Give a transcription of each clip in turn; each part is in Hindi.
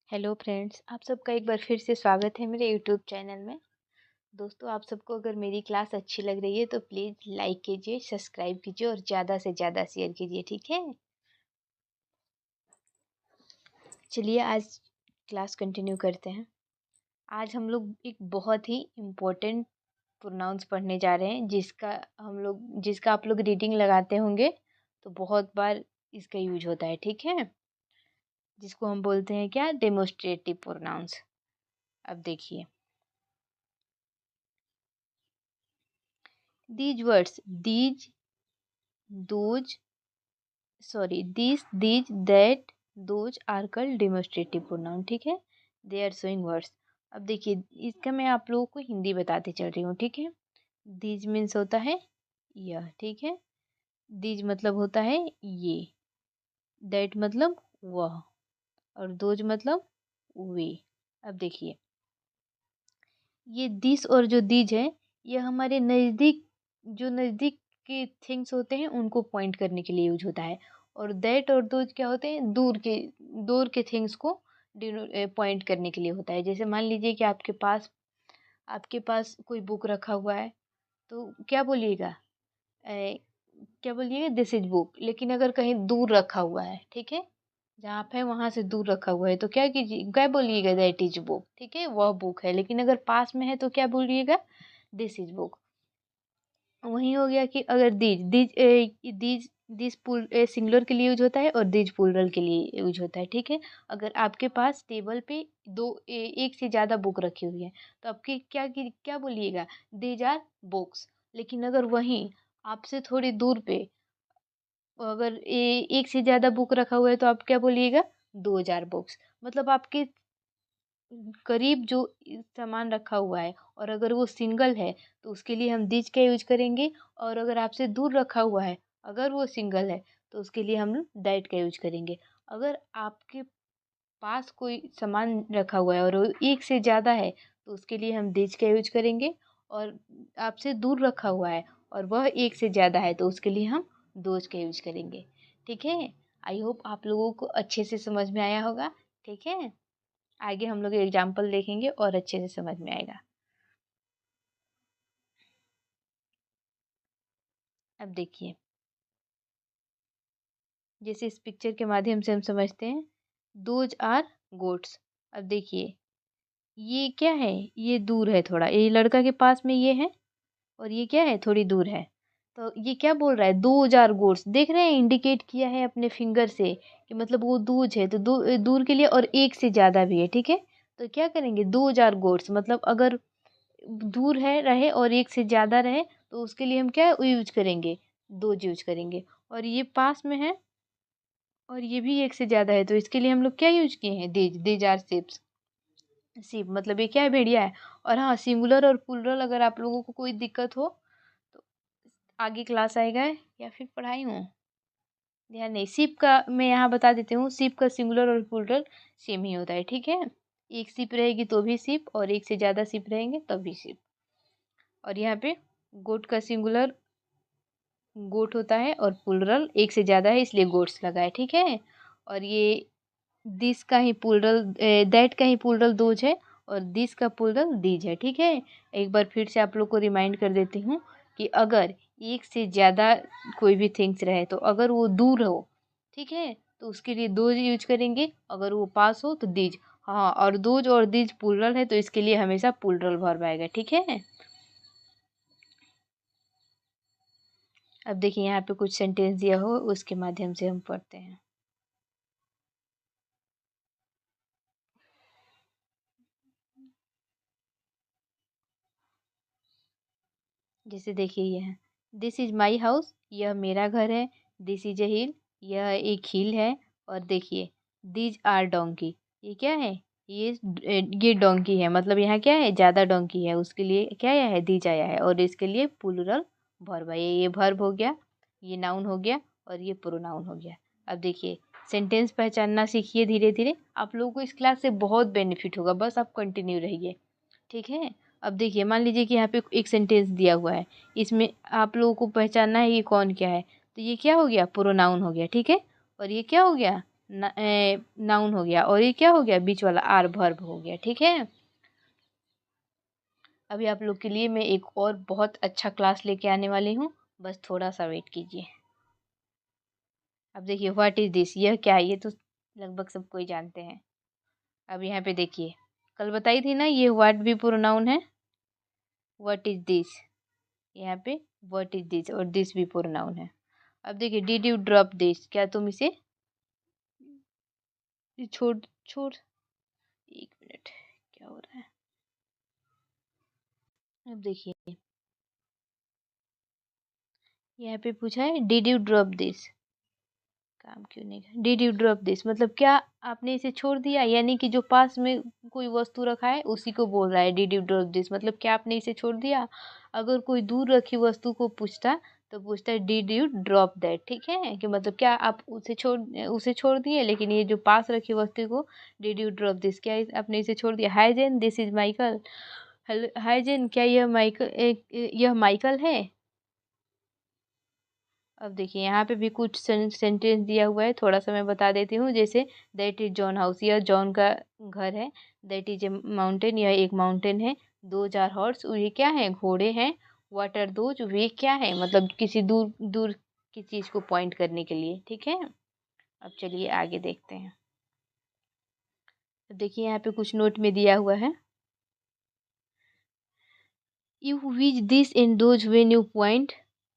हेलो फ्रेंड्स, आप सबका एक बार फिर से स्वागत है मेरे यूट्यूब चैनल में। दोस्तों, आप सबको अगर मेरी क्लास अच्छी लग रही है तो प्लीज़ लाइक कीजिए, सब्सक्राइब कीजिए और ज़्यादा से ज़्यादा शेयर कीजिए, ठीक है। चलिए आज क्लास कंटिन्यू करते हैं। आज हम लोग एक बहुत ही इम्पोर्टेंट प्रोनाउंस पढ़ने जा रहे हैं जिसका आप लोग रीडिंग लगाते होंगे तो बहुत बार इसका यूज होता है, ठीक है। जिसको हम बोलते हैं क्या, डेमोस्ट्रेटिव प्रोनाउंस। अब देखिए these words, these, those, sorry these that those are called demonstrative pronoun, ठीक है। They are showing words. अब देखिए इसका मैं आप लोगों को हिंदी बताते चल रही हूँ, ठीक है। दीज मीन्स होता है यह, ठीक है। दीज मतलब होता है ये, दैट मतलब वह, और दोज मतलब वे। अब देखिए ये दिस और जो दीज है ये हमारे नज़दीक, जो नज़दीक के थिंग्स होते हैं उनको पॉइंट करने के लिए यूज होता है। और दैट और दोज क्या होते हैं, दूर के थिंग्स को पॉइंट करने के लिए होता है। जैसे मान लीजिए कि आपके पास कोई बुक रखा हुआ है तो क्या बोलिएगा, क्या बोलिएगा, दिस इज बुक। लेकिन अगर कहीं दूर रखा हुआ है, ठीक है, जहाँ आप है वहां से दूर रखा हुआ है तो क्या बोलिएगा, दैट इज बुक, ठीक है, वह बुक है। लेकिन अगर पास में है तो क्या बोलिएगा, दिस इज बुक। वही हो गया कि अगर दीज सिंगुलर के लिए यूज होता है और दीज प्लूरल के लिए यूज होता है, ठीक है। अगर आपके पास टेबल पे एक से ज़्यादा बुक रखी हुई है तो आपके क्या बोलिएगा, दीज आर बुक्स। लेकिन अगर वहीं आपसे थोड़ी दूर पे अगर एक से ज़्यादा बुक रखा हुआ है तो आप क्या बोलिएगा, 2000 बुक्स। मतलब आपके करीब जो सामान रखा हुआ है और अगर वो सिंगल है तो उसके लिए हम दिज का यूज करेंगे। और अगर आपसे दूर रखा हुआ है, अगर वो सिंगल है तो उसके लिए हम दैट का यूज करेंगे। अगर आपके पास कोई सामान रखा हुआ है और वो एक से ज़्यादा है तो उसके लिए हम दिज का यूज करेंगे। और आपसे दूर रखा हुआ है और वह एक से ज़्यादा है तो उसके लिए हम दोज का यूज करेंगे, ठीक है। आई होप आप लोगों को अच्छे से समझ में आया होगा, ठीक है। आगे हम लोग एग्जाम्पल देखेंगे और अच्छे से समझ में आएगा। अब देखिए जैसे इस पिक्चर के माध्यम से हम समझते हैं, दोज आर गोट्स। अब देखिए ये क्या है, ये दूर है थोड़ा, ये लड़का के पास में ये है और ये क्या है, थोड़ी दूर है। तो ये क्या बोल रहा है, 2000 गोट्स। देख रहे हैं, इंडिकेट किया है अपने फिंगर से कि मतलब वो दूज है तो दूर के लिए और एक से ज़्यादा भी है, ठीक है। तो क्या करेंगे, 2000 गोट्स मतलब अगर दूर है रहे और एक से ज़्यादा रहे तो उसके लिए हम क्या यूज करेंगे, दो यूज करेंगे। और ये पास में है और ये भी एक से ज़्यादा है तो इसके लिए हम लोग क्या यूज किए हैं, दीज आर शिप्स। शिप मतलब ये क्या है, भेड़िया है। और हाँ, सिंगुलर और प्लुरल अगर आप लोगों को कोई दिक्कत हो तो आगे क्लास आएगा या फिर पढ़ाई हो, ध्यान नहीं। शिप का मैं यहाँ बता देती हूँ, शिप का सिंगुलर और प्लुरल सेम ही होता है, ठीक है। एक शिप रहेगी तो भी शिप और एक से ज़्यादा शिप रहेंगे तब भी शिप। और यहाँ पे गोट का सिंगुलर गोट होता है और प्लुरल एक से ज़्यादा है इसलिए गोट्स लगा है, ठीक है। और ये दिस का ही प्लुरल, दैट का ही प्लुरल दोज है और दिस का प्लुरल दीज है, ठीक है। एक बार फिर से आप लोग को रिमाइंड कर देती हूँ कि अगर एक से ज़्यादा कोई भी थिंग्स रहे तो अगर वो दूर हो, ठीक है, तो उसके लिए दोज यूज करेंगे। अगर वो पास हो तो दीज। हाँ, और दोज और दीज प्लुरल है तो इसके लिए हमेशा प्लुरल वर्ब आएगा, ठीक है। अब देखिए यहाँ पे कुछ सेंटेंस दिया हो उसके माध्यम से हम पढ़ते हैं। जैसे देखिए ये है, दिस इज माई हाउस, यह मेरा घर है। दिस इज अ हिल, यह एक हिल है। और देखिए दीज आर डोंकी, ये क्या है, ये डोंकी है। मतलब यहाँ क्या है, ज़्यादा डोंकी है उसके लिए क्या आया है, दीज आया है। और इसके लिए प्लुरल वर्ब है, ये वर्ब हो गया, ये नाउन हो गया और ये प्रोनाउन हो गया। अब देखिए सेंटेंस पहचानना सीखिए धीरे धीरे, आप लोगों को इस क्लास से बहुत बेनिफिट होगा, बस आप कंटिन्यू रहिए, ठीक है। अब देखिए मान लीजिए कि यहाँ पे एक सेंटेंस दिया हुआ है, इसमें आप लोगों को पहचानना है ये कौन क्या है। तो ये क्या हो गया, प्रोनाउन हो गया, ठीक है। और ये क्या हो गया, नाउन हो गया, और ये क्या हो गया, बीच वाला आर वर्ब हो गया। ठीक है, अभी आप लोग के लिए मैं एक और बहुत अच्छा क्लास लेके आने वाली हूँ, बस थोड़ा सा वेट कीजिए। अब देखिए व्हाट इज दिस, यह क्या है, ये तो लगभग सब कोई जानते हैं। अब यहाँ पे देखिए, कल बताई थी ना ये व्हाट भी प्रोनाउन है, व्हाट इज दिस, यहाँ पे व्हाट इज दिस और दिस भी प्रोनाउन है। अब देखिए डिड यू ड्रॉप दिस, क्या तुम इसे छोड़ छोड़, एक मिनट क्या हो रहा है। अब देखिए यहाँ पे पूछा है डिड यू ड्रॉप दिस, काम क्यों नहीं, डिड यू ड्रॉप दिस मतलब क्या आपने इसे छोड़ दिया, यानी कि जो पास में कोई वस्तु रखा है उसी को बोल रहा है डिड यू ड्रॉप दिस, मतलब क्या आपने इसे छोड़ दिया। अगर कोई दूर रखी वस्तु को पूछता तो पूछता है डिड यू ड्रॉप दैट। ठीक है, कि मतलब क्या आप उसे छोड़ दिए, लेकिन ये जो पास रखी वस्तु को डिड यू ड्रॉप दिस, क्या आपने इसे छोड़ दिया। Hi Jane, this is Michael. Hello hi Jane, क्या यह माइकल है। अब देखिए यहाँ पे भी कुछ सेंटेंस दिया हुआ है, थोड़ा सा मैं बता देती हूँ। जैसे दैट इज जॉन हाउस, यह जॉन का घर है। दैट इज ए माउंटेन, यह एक माउंटेन है। दो चार हॉर्स, ये क्या है, घोड़े हैं। व्हाट आर दोज, वे क्या है, मतलब किसी दूर दूर की चीज को पॉइंट करने के लिए। ठीक है, अब चलिए आगे देखते हैं। अब देखिए यहाँ पे कुछ नोट में दिया हुआ है, you which this in those when you point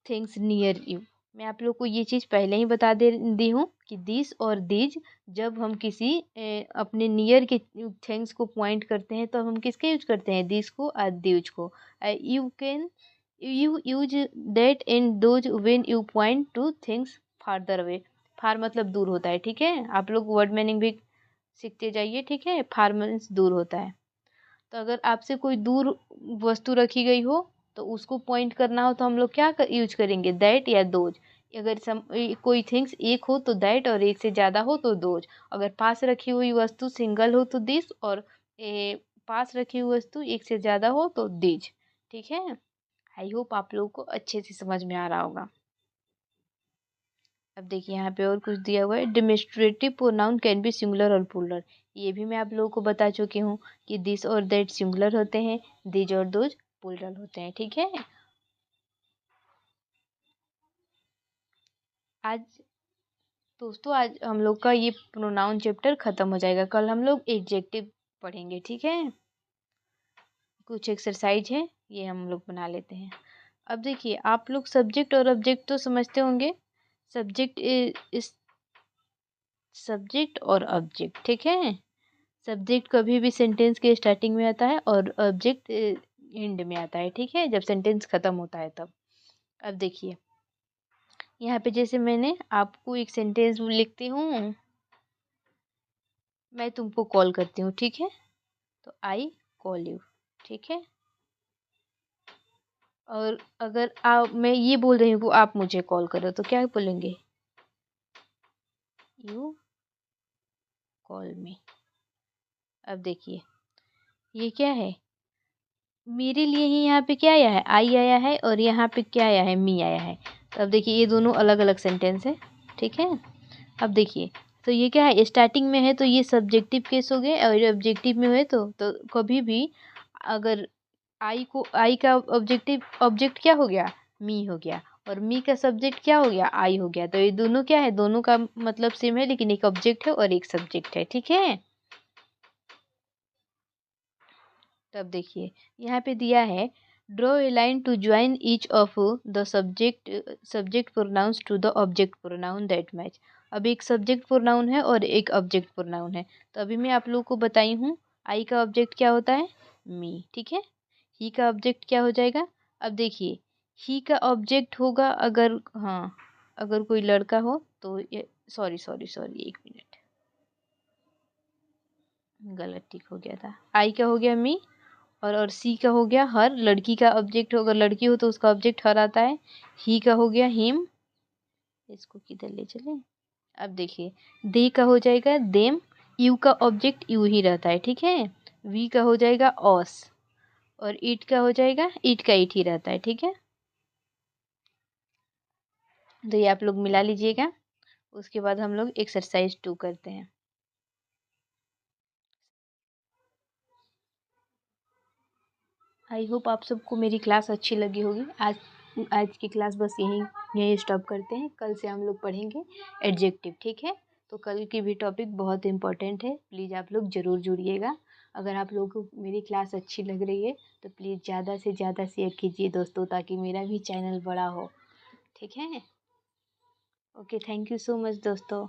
things near you. मैं आप लोग को ये चीज़ पहले ही बता दे दी हूँ कि दिस और दीज जब हम किसी अपने नियर के थिंग्स को पॉइंट करते हैं तो हम किसके यूज करते हैं, दिस को और दीज को। You can you use that in those when you point to things farther away. Far मतलब दूर होता है। ठीक है, आप लोग वर्ड मीनिंग भी सीखते जाइए। ठीक है, फार मीन्स दूर होता है। तो अगर आपसे कोई दूर वस्तु रखी गई हो तो उसको पॉइंट करना हो तो हम लोग क्या यूज करेंगे, दैट या दोज। अगर कोई थिंग्स एक हो तो दैट, और एक से ज़्यादा हो तो दोज। अगर पास रखी हुई वस्तु सिंगल हो तो दिस, और पास रखी हुई वस्तु एक से ज़्यादा हो तो दीज। ठीक है, आई होप आप लोगों को अच्छे से समझ में आ रहा होगा। अब देखिए यहाँ पे और कुछ दिया हुआ है, demonstrative pronoun can be singular और प्लूरल। ये भी मैं आप लोगों को बता चुकी हूँ कि दिस और दैट सिंगुलर होते हैं, दिज और दोज प्लूरल होते हैं। ठीक है, आज दोस्तों आज हम लोग का ये प्रोनाउन चैप्टर खत्म हो जाएगा। कल हम लोग एडजेक्टिव पढ़ेंगे। ठीक है, कुछ एक्सरसाइज है ये हम लोग बना लेते हैं। अब देखिए आप लोग सब्जेक्ट और ऑब्जेक्ट तो समझते होंगे। सब्जेक्ट इस सब्जेक्ट और ऑब्जेक्ट। ठीक है, सब्जेक्ट कभी भी सेंटेंस के स्टार्टिंग में आता है और ऑब्जेक्ट एंड में आता है। ठीक है, जब सेंटेंस खत्म होता है तब। अब देखिए यहाँ पे जैसे मैंने आपको एक सेंटेंस लिखती हूँ, मैं तुमको कॉल करती हूँ। ठीक है, तो आई कॉल यू। ठीक है, और अगर मैं ये बोल रही हूँ कि आप मुझे कॉल करो तो क्या बोलेंगे, यू कॉल मी। अब देखिए ये क्या है, मेरे लिए ही यहाँ पे क्या आया है, आई आया है, और यहाँ पे क्या आया है, मी आया है। तो अब देखिए ये दोनों अलग अलग सेंटेंस है। ठीक है, अब देखिए तो ये क्या है, स्टार्टिंग में है तो ये सब्जेक्टिव केस हो गए, और ऑब्जेक्टिव में हुए तो कभी भी अगर आई का ऑब्जेक्ट क्या हो गया, मी हो गया, और मी का सब्जेक्ट क्या हो गया, आई हो गया। तो ये दोनों क्या है, दोनों का मतलब सेम है, लेकिन एक ऑब्जेक्ट है और एक सब्जेक्ट है। ठीक है, तब देखिए यहाँ पे दिया है, draw a line to join each of the subject pronouns to the object pronoun that match. अब एक सब्जेक्ट प्रोनाउन है और एक ऑब्जेक्ट प्रोनाउन है। तो अभी मैं आप लोगों को बताई हूँ, आई का ऑब्जेक्ट क्या होता है, मी। ठीक है, ही का ऑब्जेक्ट क्या हो जाएगा। अब देखिए ही का ऑब्जेक्ट होगा अगर, हाँ अगर कोई लड़का हो तो ये, सॉरी सॉरी सॉरी एक मिनट, गलत टिक हो गया था। आई का हो गया मी, और सी का हो गया हर। लड़की का ऑब्जेक्ट अगर लड़की हो तो उसका ऑब्जेक्ट हर आता है। ही का हो गया हिम, इसको किधर ले चले। अब देखिए दे का हो जाएगा देम। यू का ऑब्जेक्ट यू ही रहता है। ठीक है, वी का हो जाएगा ऑस, और इट का हो जाएगा इट का इट ही रहता है। ठीक है, तो ये आप लोग मिला लीजिएगा। उसके बाद हम लोग एक्सरसाइज 2 करते हैं। आई होप आप सबको मेरी क्लास अच्छी लगी होगी। आज की क्लास बस यहीं स्टॉप करते हैं। कल से हम लोग पढ़ेंगे एडजेक्टिव, ठीक है। तो कल की भी टॉपिक बहुत इंपॉर्टेंट है, प्लीज़ आप लोग ज़रूर जुड़िएगा। अगर आप लोगों को मेरी क्लास अच्छी लग रही है तो प्लीज़ ज़्यादा से ज़्यादा शेयर कीजिए दोस्तों, ताकि मेरा भी चैनल बड़ा हो, ठीक है। Okay, thank you so much दोस्तों।